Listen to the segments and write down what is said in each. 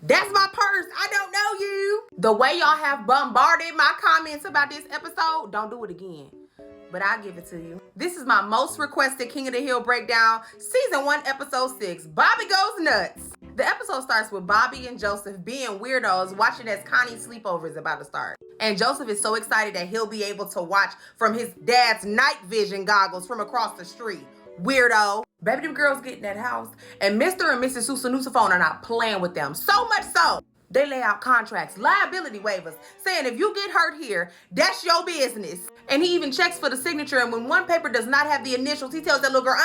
That's my purse. I don't know you. The way y'all have bombarded my comments about this episode, don't do it again. But I'll give it to you. This is my most requested King of the Hill breakdown, season 1, episode 6, Bobby Goes Nuts. The episode starts with Bobby and Joseph being weirdos watching as Connie's sleepover is about to start. And Joseph is so excited that he'll be able to watch from his dad's night vision goggles from across the street. Weirdo. Baby, them girls get in that house, and Mr. and Mrs. Susanusaphone are not playing with them. So much so, they lay out contracts, liability waivers, saying if you get hurt here, that's your business. And he even checks for the signature, and when one paper does not have the initials, he tells that little girl,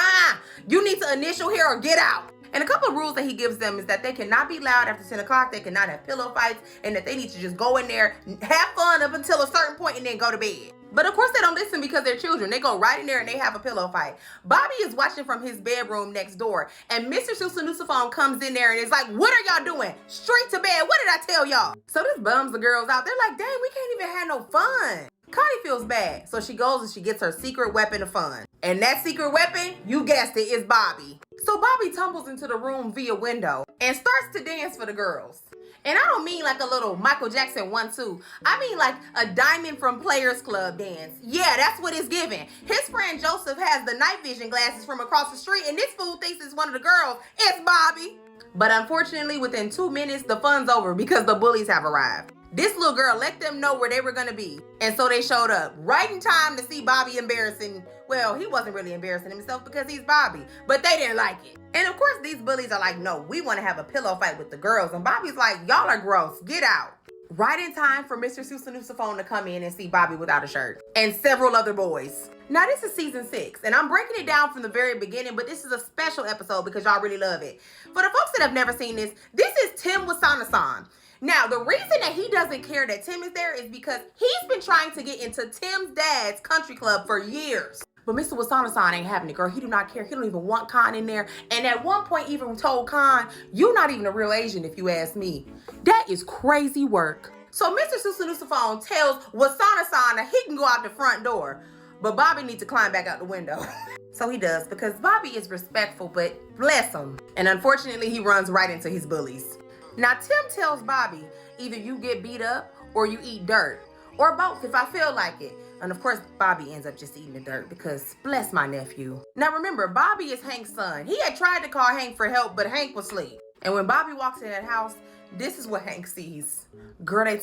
you need to initial here or get out. And a couple of rules that he gives them is that they cannot be loud after 10 o'clock, they cannot have pillow fights, and that they need to just go in there, have fun up until a certain point, and then go to bed. But of course they don't listen because they're children. They go right in there and they have a pillow fight. Bobby is watching from his bedroom next door, and Mr. Susanusaphone comes in there and is like, what are y'all doing? Straight to bed. What did I tell y'all? So this bums the girls out. They're like, dang, we can't even have no fun. Connie feels bad, so she goes and she gets her secret weapon of fun. And that secret weapon, you guessed it, is Bobby. So Bobby tumbles into the room via window and starts to dance for the girls. And I don't mean like a little Michael Jackson 1-2. I mean like a Diamond from Players Club dance. Yeah, that's what it's giving. His friend Joseph has the night vision glasses from across the street, and this fool thinks it's one of the girls. It's Bobby. But unfortunately, within 2 minutes, the fun's over because the bullies have arrived. This little girl let them know where they were gonna be. And so they showed up right in time to see Bobby embarrassing. Well, he wasn't really embarrassing himself because he's Bobby, but they didn't like it. And of course, these bullies are like, no, we wanna have a pillow fight with the girls. And Bobby's like, y'all are gross, get out. Right in time for Mr. Susanusaphone to come in and see Bobby without a shirt. And several other boys. Now this is season 6, and I'm breaking it down from the very beginning, but this is a special episode because y'all really love it. For the folks that have never seen this is Tim Wasana-san. Now, the reason that he doesn't care that Tim is there is because he's been trying to get into Tim's dad's country club for years. But Mr. Wasana-san ain't having it, girl. He do not care. He don't even want Con in there. And at one point even told Con, you're not even a real Asian if you ask me. That is crazy work. So Mr. Susanusaphone tells Wasana-san that he can go out the front door. But Bobby needs to climb back out the window. So he does, because Bobby is respectful, but bless him. And unfortunately, he runs right into his bullies. Now, Tim tells Bobby, either you get beat up or you eat dirt, or both if I feel like it. And of course, Bobby ends up just eating the dirt because bless my nephew. Now remember, Bobby is Hank's son. He had tried to call Hank for help, but Hank was asleep. And when Bobby walks in that house, this is what Hank sees. Girl,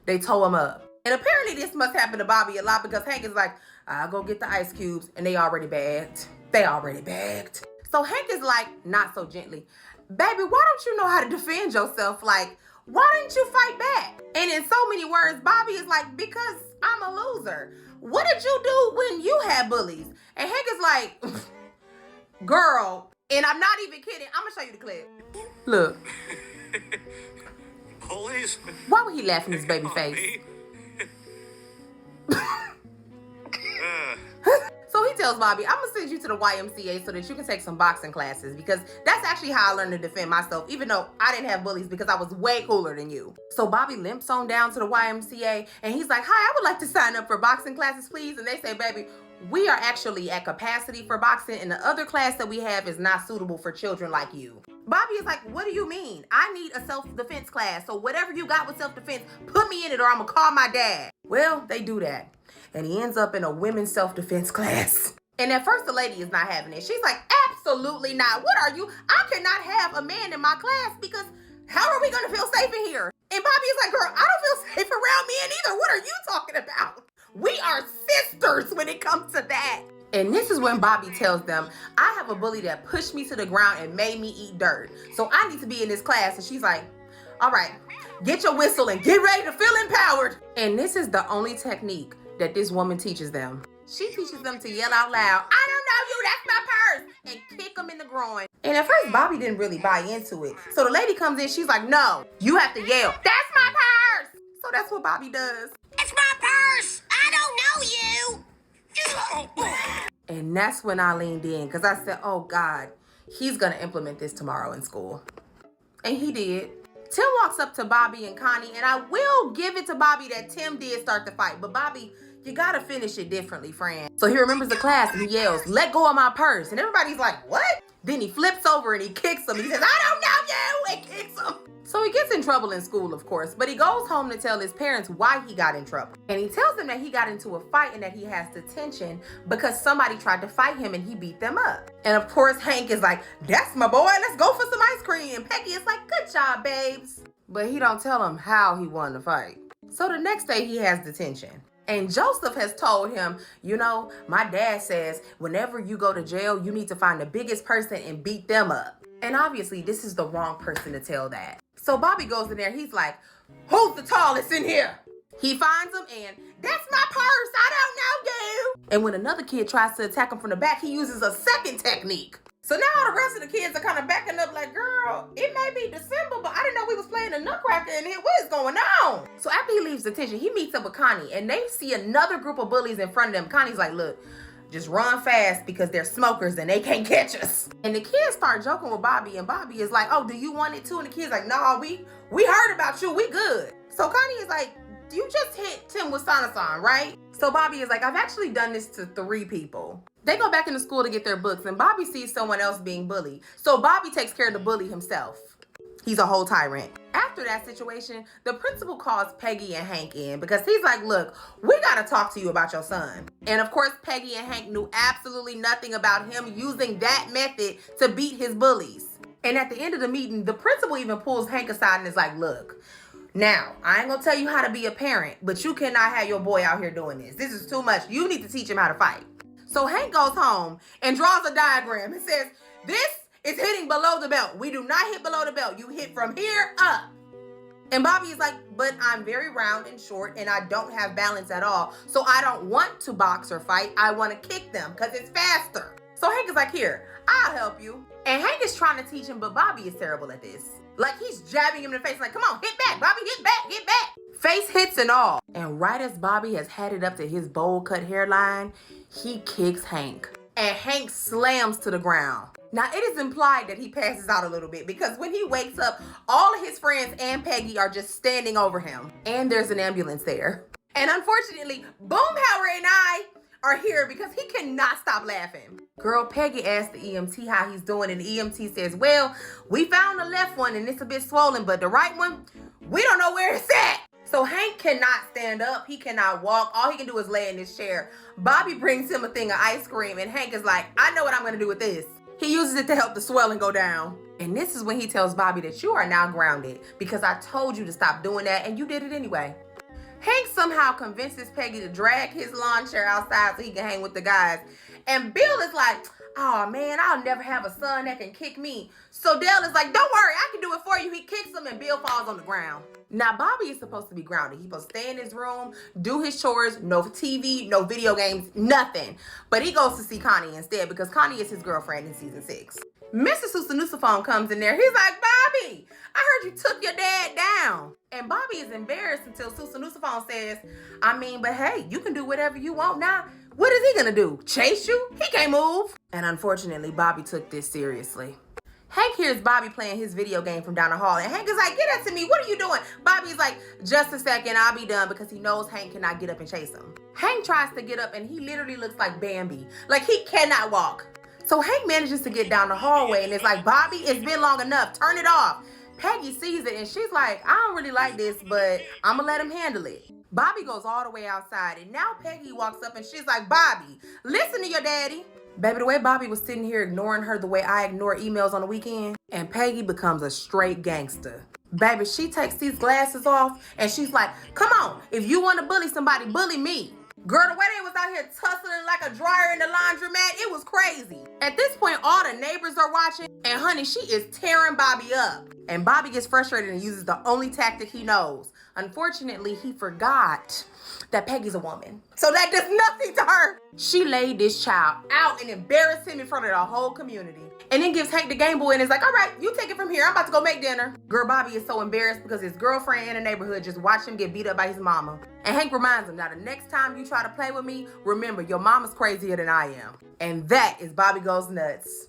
they tow him up. And apparently this must happen to Bobby a lot because Hank is like, I'll go get the ice cubes, and they already bagged. So Hank is like, not so gently, baby, why don't you know how to defend yourself? Like, why didn't you fight back? And in so many words, Bobby is like, because I'm a loser. What did you do when you had bullies? And Hank is like, girl, and I'm not even kidding. I'm gonna show you the clip. Look. Bullies? Why would he laugh in his baby face? So he tells Bobby, I'm gonna send you to the YMCA so that you can take some boxing classes, because that's actually how I learned to defend myself, even though I didn't have bullies because I was way cooler than you. So Bobby limps on down to the YMCA and he's like, hi, I would like to sign up for boxing classes, please. And they say, baby, we are actually at capacity for boxing, and the other class that we have is not suitable for children like you. Bobby is like, what do you mean? I need a self-defense class, so whatever you got with self-defense, put me in it or I'm gonna call my dad. Well, they do that. And he ends up in a women's self-defense class. And at first the lady is not having it. She's like, absolutely not. What are you? I cannot have a man in my class because how are we gonna feel safe in here? And Bobby is like, girl, I don't feel safe around men either. What are you talking about? We are sisters when it comes to that. And this is when Bobby tells them, I have a bully that pushed me to the ground and made me eat dirt. So I need to be in this class. And she's like, all right, get your whistle and get ready to feel empowered. And this is the only technique that this woman teaches them. She teaches them to yell out loud, I don't know you, that's my purse, and kick them in the groin. And at first, Bobby didn't really buy into it. So the lady comes in, she's like, no, you have to yell, that's my purse. So that's what Bobby does. It's my purse. I don't know you. And that's when I leaned in, because I said, oh God, he's gonna implement this tomorrow in school. And he did. Tim walks up to Bobby and Connie, and I will give it to Bobby that Tim did start the fight. But Bobby, you gotta finish it differently, friend. So he remembers the class and he yells, let go of my purse. And everybody's like, what? Then he flips over and he kicks him. He says, I don't know you, and kicks him. So trouble in school, of course, but he goes home to tell his parents why he got in trouble. And he tells them that he got into a fight and that he has detention because somebody tried to fight him and he beat them up. And of course, Hank is like, that's my boy, let's go for some ice cream. And Peggy is like, good job, babes. But he don't tell him how he won the fight. So the next day he has detention. And Joseph has told him, you know, my dad says whenever you go to jail, you need to find the biggest person and beat them up. And obviously this is the wrong person to tell that. So Bobby goes in there, he's like, who's the tallest in here? He finds him and, that's my purse, I don't know you. And when another kid tries to attack him from the back, he uses a second technique. So now the rest of the kids are kind of backing up like, girl, it may be December, but I didn't know we was playing the nutcracker in here. What is going on? So after he leaves detention, he meets up with Connie and they see another group of bullies in front of them. Connie's like, look, just run fast because they're smokers and they can't catch us. And the kids start joking with Bobby and Bobby is like, oh, do you want it too? And the kid's like, no, we heard about you, we good. So Connie is like, you just hit Tim with Sanasan, right? So Bobby is like, I've actually done this to 3 people. They go back into school to get their books and Bobby sees someone else being bullied. So Bobby takes care of the bully himself. He's a whole tyrant. After that situation, the principal calls Peggy and Hank in because he's like, look, we gotta talk to you about your son. And of course, Peggy and Hank knew absolutely nothing about him using that method to beat his bullies. And at the end of the meeting, the principal even pulls Hank aside and is like, look, now, I ain't gonna tell you how to be a parent, but you cannot have your boy out here doing this. This is too much. You need to teach him how to fight. So Hank goes home and draws a diagram and says, this is hitting below the belt. We do not hit below the belt. You hit from here up. And Bobby is like, but I'm very round and short and I don't have balance at all. So I don't want to box or fight. I want to kick them because it's faster. So Hank is like, here, I'll help you. And Hank is trying to teach him, but Bobby is terrible at this. Like he's jabbing him in the face like, come on, hit back, Bobby, hit back, get back. Face hits and all. And right as Bobby has had it up to his bowl cut hairline, he kicks Hank. And Hank slams to the ground. Now, it is implied that he passes out a little bit because when he wakes up, all of his friends and Peggy are just standing over him. And there's an ambulance there. And unfortunately, Boomhauer and I are here because he cannot stop laughing. Girl, Peggy asked the EMT how he's doing, and the EMT says, well, we found the left one and it's a bit swollen, but the right one, we don't know where it's at. So Hank cannot stand up. He cannot walk. All he can do is lay in his chair. Bobby brings him a thing of ice cream, and Hank is like, I know what I'm going to do with this. He uses it to help the swelling go down. And this is when he tells Bobby that you are now grounded because I told you to stop doing that, and you did it anyway. Hank somehow convinces Peggy to drag his lawn chair outside so he can hang with the guys. And Bill is like, oh man, I'll never have a son that can kick me. So Dale is like, don't worry, I can do it for you. He kicks him and Bill falls on the ground. Now Bobby is supposed to be grounded. He's supposed to stay in his room, do his chores, no TV, no video games, nothing. But he goes to see Connie instead because Connie is his girlfriend in season 6. Mr. Susanusaphone comes in there. He's like, Bobby, I heard you took your dad down. And Bobby is embarrassed until Susanusaphone says, I mean, but hey, you can do whatever you want now. What is he gonna do? Chase you? He can't move. And unfortunately, Bobby took this seriously. Hank hears Bobby playing his video game from down the hall, and Hank is like, get that to me, what are you doing? Bobby's like, just a second, I'll be done, because he knows Hank cannot get up and chase him. Hank tries to get up and he literally looks like Bambi. Like he cannot walk. So Hank manages to get down the hallway and it's like, Bobby, it's been long enough, turn it off. Peggy sees it and she's like, I don't really like this, but I'm gonna let him handle it. Bobby goes all the way outside and now Peggy walks up and she's like, Bobby, listen to your daddy. Baby, the way Bobby was sitting here ignoring her the way I ignore emails on the weekend, and Peggy becomes a straight gangster. Baby, she takes these glasses off and she's like, come on, if you want to bully somebody, bully me. Girl, the way they was out here tussling like a dryer in the laundromat, it was crazy. At this point, all the neighbors are watching, and honey, she is tearing Bobby up. And Bobby gets frustrated and uses the only tactic he knows. Unfortunately, he forgot that Peggy's a woman. So that does nothing to her. She laid this child out and embarrassed him in front of the whole community. And then gives Hank the Game Boy and is like, all right, you take it from here. I'm about to go make dinner. Girl, Bobby is so embarrassed because his girlfriend in the neighborhood just watched him get beat up by his mama. And Hank reminds him, now the next time you try to play with me, remember your mama's crazier than I am. And that is Bobby Goes Nuts.